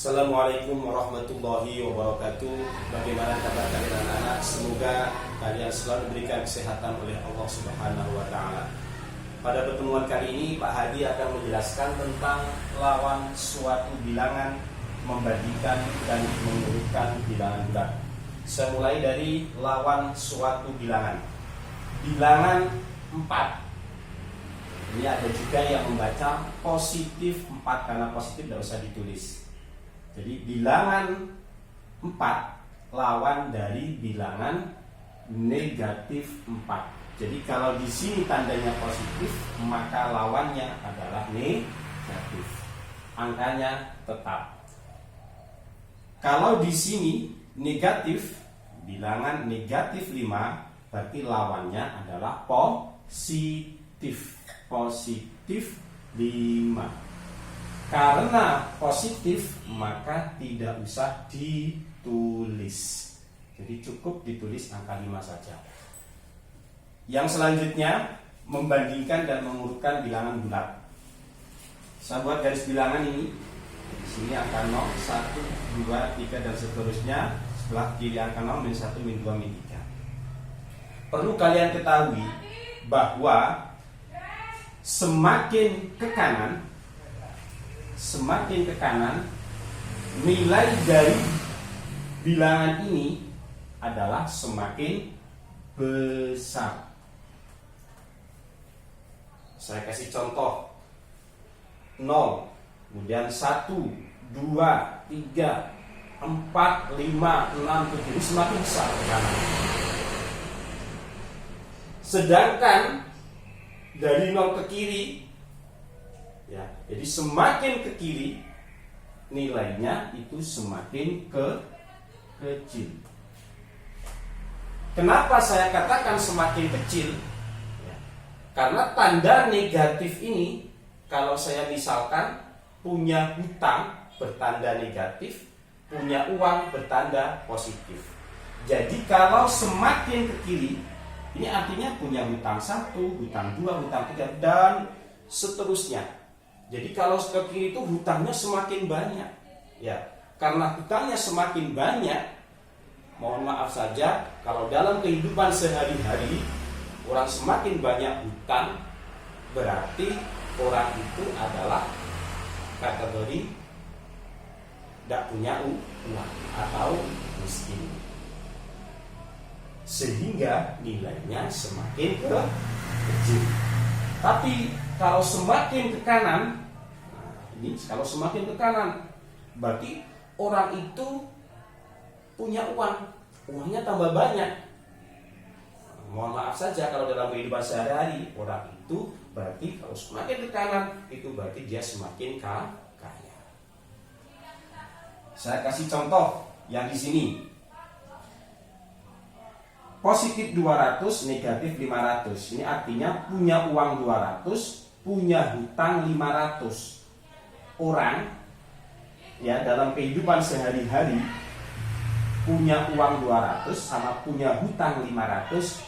Assalamualaikum warahmatullahi wabarakatuh. Bagaimana kabar kalian anak-anak? Semoga kalian selalu diberikan kesehatan oleh Allah Subhanahu wa taala. Pada pertemuan kali ini Pak Hadi akan menjelaskan tentang lawan suatu bilangan, membandingkan dan mengurutkan bilangan bulat. Saya mulai dari lawan suatu bilangan. Bilangan 4. Ini ada juga yang membaca positif 4 karena positif tidak usah ditulis. Jadi bilangan 4 lawan dari bilangan negatif 4. Jadi kalau di sini tandanya positif, maka lawannya adalah negatif. Angkanya tetap. Kalau di sini negatif, bilangan negatif 5, berarti lawannya adalah positif. Positif 5. Karena positif, maka tidak usah ditulis. Jadi cukup ditulis angka 5 saja. Yang selanjutnya, membandingkan dan mengurutkan bilangan bulat. Saya buat garis bilangan ini. Di sini angka 0, 1, 2, 3 dan seterusnya. Sebelah kiri angka 0, min 1, min 2, min 3. Perlu kalian ketahui bahwa semakin ke kanan, nilai dari bilangan ini adalah semakin besar. Saya kasih contoh 0, kemudian 1, 2, 3, 4, 5, 6, 7. Ini semakin besar ke kanan. Sedangkan dari 0 ke kiri, ya, jadi semakin ke kiri nilainya itu semakin kecil. Kenapa saya katakan semakin kecil? Ya, karena tanda negatif ini, kalau saya misalkan punya hutang bertanda negatif, punya uang bertanda positif. Jadi kalau semakin ke kiri, ini artinya punya hutang 1, hutang 2, hutang 3 dan seterusnya. Jadi kalau ke kiri itu hutangnya semakin banyak, ya. Karena hutangnya semakin banyak, mohon maaf saja, kalau dalam kehidupan sehari-hari orang semakin banyak hutang, berarti orang itu adalah kategori tidak punya uang atau miskin. Sehingga nilainya semakin kecil. Tapi kalau semakin ke kanan, kalau semakin ke kanan, berarti orang itu punya uang, uangnya tambah banyak. Mohon maaf saja, kalau dalam kehidupan sehari-hari orang itu berarti kalau semakin ke kanan itu berarti dia semakin kaya. Saya kasih contoh yang di sini. Positif 200, negatif 500. Ini artinya punya uang 200, punya hutang 500. Orang ya dalam kehidupan sehari-hari punya uang 200 sama punya hutang 500,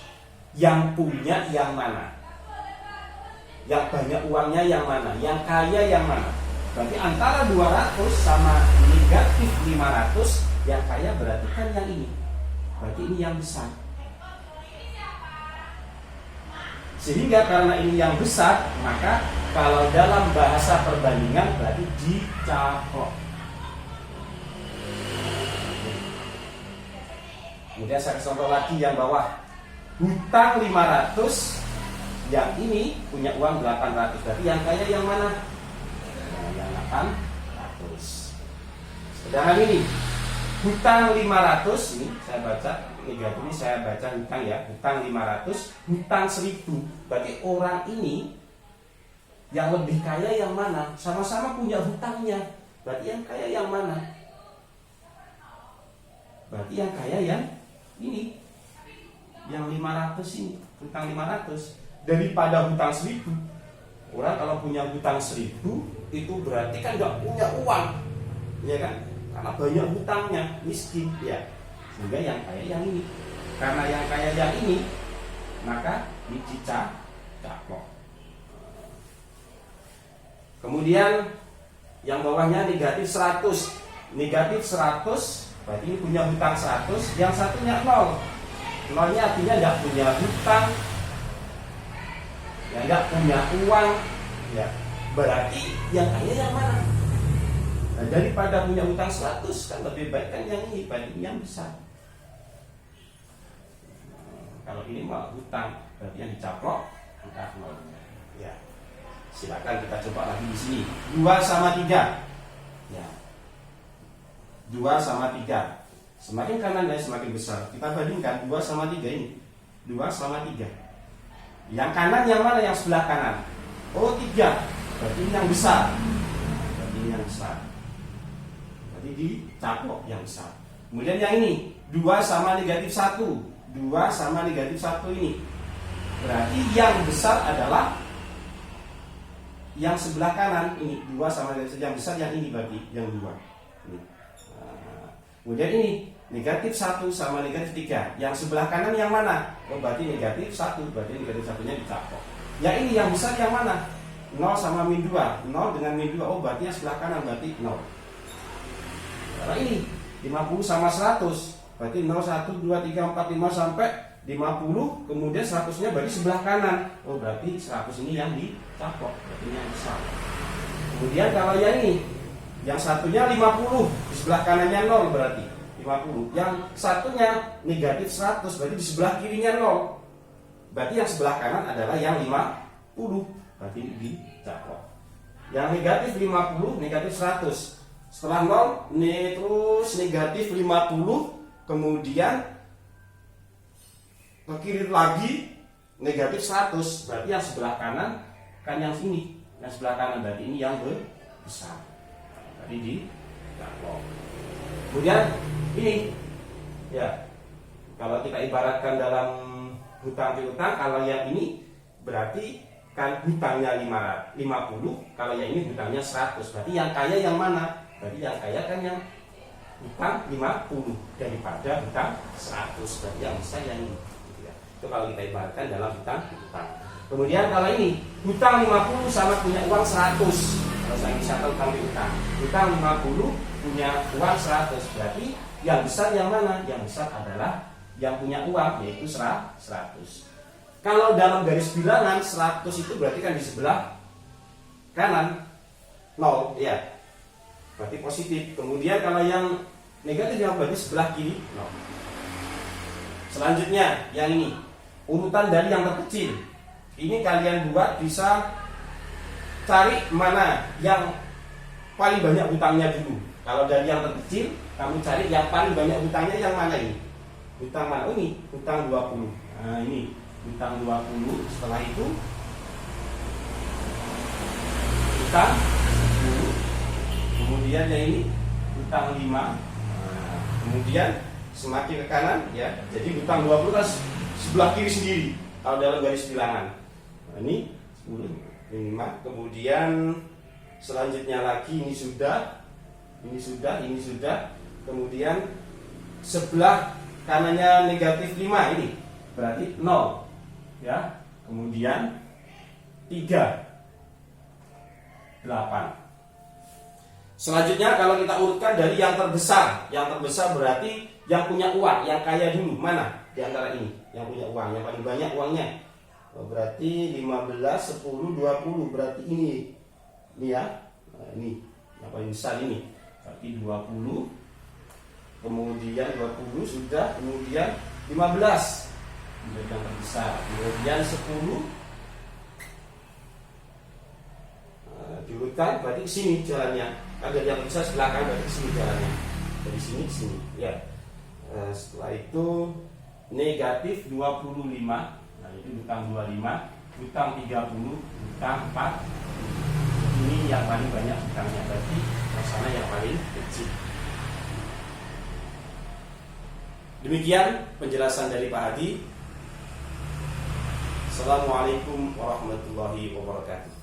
yang punya yang mana? Yang banyak uangnya yang mana? Yang kaya yang mana? Berarti antara 200 sama negatif 500, yang kaya berarti kan yang ini. Berarti ini yang besar. Sehingga karena ini yang besar, maka kalau dalam bahasa perbandingan berarti dicaplok. Kemudian saya contoh lagi yang bawah. Hutang 500, yang ini punya uang 800. Berarti yang kaya yang mana? Yang 800. Sedangkan ini hutang 500, ini saya baca negatif, ini saya baca hutang ya, hutang 500, hutang 1000. Berarti orang ini yang lebih kaya yang mana? Sama-sama punya hutangnya. Berarti yang kaya yang mana? Berarti yang kaya yang ini, yang 500 ini, hutang 500 daripada hutang 1000. Orang kalau punya hutang 1000 itu berarti kan nggak punya uang, ya kan? Karena banyak hutangnya, miskin ya. Sehingga yang kaya yang ini. Karena yang kaya yang ini, maka ini dicaplok. Kemudian yang bawahnya negatif 100. negatif 100, berarti ini punya hutang 100, yang satunya 0. Nolnya artinya nggak punya hutang, ya nggak punya uang, ya berarti yang kaya yang mana? Nah, daripada punya hutang 100 kan lebih baik kan yang ini banding yang besar. Kalau ini mah hutang, berarti yang dicaplok angka 0. Ya, silakan kita coba lagi di sini. 2 sama 3. Ya, 2 sama 3. Semakin kanan dan semakin besar. Kita bandingkan 2 sama 3 ini. 2 sama 3. Yang kanan yang mana? Yang sebelah kanan. Oh 3. Berarti ini yang besar. Berarti ini yang besar. Berarti dicaplok yang besar. Kemudian yang ini 2 sama negatif 1. 2 sama negatif 1 ini. Berarti yang besar adalah yang sebelah kanan ini. 2 sama negatif 1. Yang besar yang ini berarti yang 2. Ini. Kemudian ini negatif 1 sama negatif 3. Yang sebelah kanan yang mana? Oh berarti negatif 1. Berarti negatif 1 nya dicaplok. Yang ini yang besar yang mana? 0 sama min 2. 0 dengan min 2. Oh berarti yang sebelah kanan berarti 0. Kalau ini 50 sama 100. Berarti 0, 1, 2, 3, 4, 5 sampai 50. Kemudian 100 nya berarti sebelah kanan. Oh berarti 100 ini yang dicaplok. Berarti ini yang besar. Kemudian kalau yang ini, yang satunya 50, di sebelah kanannya 0 berarti 50. Yang satunya negatif 100, berarti di sebelah kirinya 0. Berarti yang sebelah kanan adalah yang 50. Berarti dicaplok. Yang negatif 50, negatif 100. Setelah 0, terus negatif 50, kemudian ke kiri lagi negatif 100. Berarti yang sebelah kanan kan yang sini. Yang sebelah kanan berarti ini yang besar. Di caplok. Kemudian ini ya, kalau kita ibaratkan dalam hutang piutang, kalau yang ini berarti kan hutangnya 50, kalau yang ini hutangnya 100. Berarti yang kaya yang mana? Berarti yang kaya kan yang hutang 50 daripada hutang 100. Berarti yang besar yang ini. Itu kalau kita ibaratkan dalam hutang piutang. Kemudian kalau ini hutang 50 sama punya uang 100. Kalau saya bisa hutang piutang, hutang 50 punya uang 100. Berarti yang besar yang mana? Yang besar adalah yang punya uang, yaitu 100. Kalau dalam garis bilangan 100 itu berarti kan di sebelah kanan 0 ya. Berarti positif. Kemudian kalau yang negatif yang berarti sebelah kiri 0. Selanjutnya yang ini, urutan dari yang terkecil. Ini kalian buat bisa cari mana yang paling banyak hutangnya dulu. Kalau dari yang terkecil, kamu cari yang paling banyak hutangnya yang mana ini? Hutang mana? Oh, ini hutang 20. Nah ini hutang 20. Setelah itu hutang 10. Kemudian yang ini hutang 5. Nah, kemudian semakin ke kanan ya. Jadi hutang 20 kan sebelah kiri sendiri kalau dalam garis bilangan. Nah, ini 10. 5. Kemudian selanjutnya lagi ini sudah. Kemudian sebelah kanannya negatif 5 ini berarti 0 ya. Kemudian 3, 8. Selanjutnya kalau kita urutkan dari yang terbesar berarti yang punya uang, yang kaya dulu. Mana di antara ini yang punya uang, yang paling banyak uangnya? Berarti 15, 10, 20. Berarti ini ya. Nah, ini yang paling besar ini. Berarti 20. Kemudian 20 sudah. Kemudian 15. Yang terbesar. Kemudian 10. Nah, diurutkan berarti ke sini jalannya. Ada yang besar sebelah kanan, berarti ke sini jalannya. Dari sini ke sini. Ya. Setelah itu negatif 25. Nah, itu hutang 25, hutang 30, hutang 4. Ini yang paling banyak hutangnya, berarti sana yang paling kecil. Demikian penjelasan dari Pak Hadi. Assalamualaikum warahmatullahi wabarakatuh.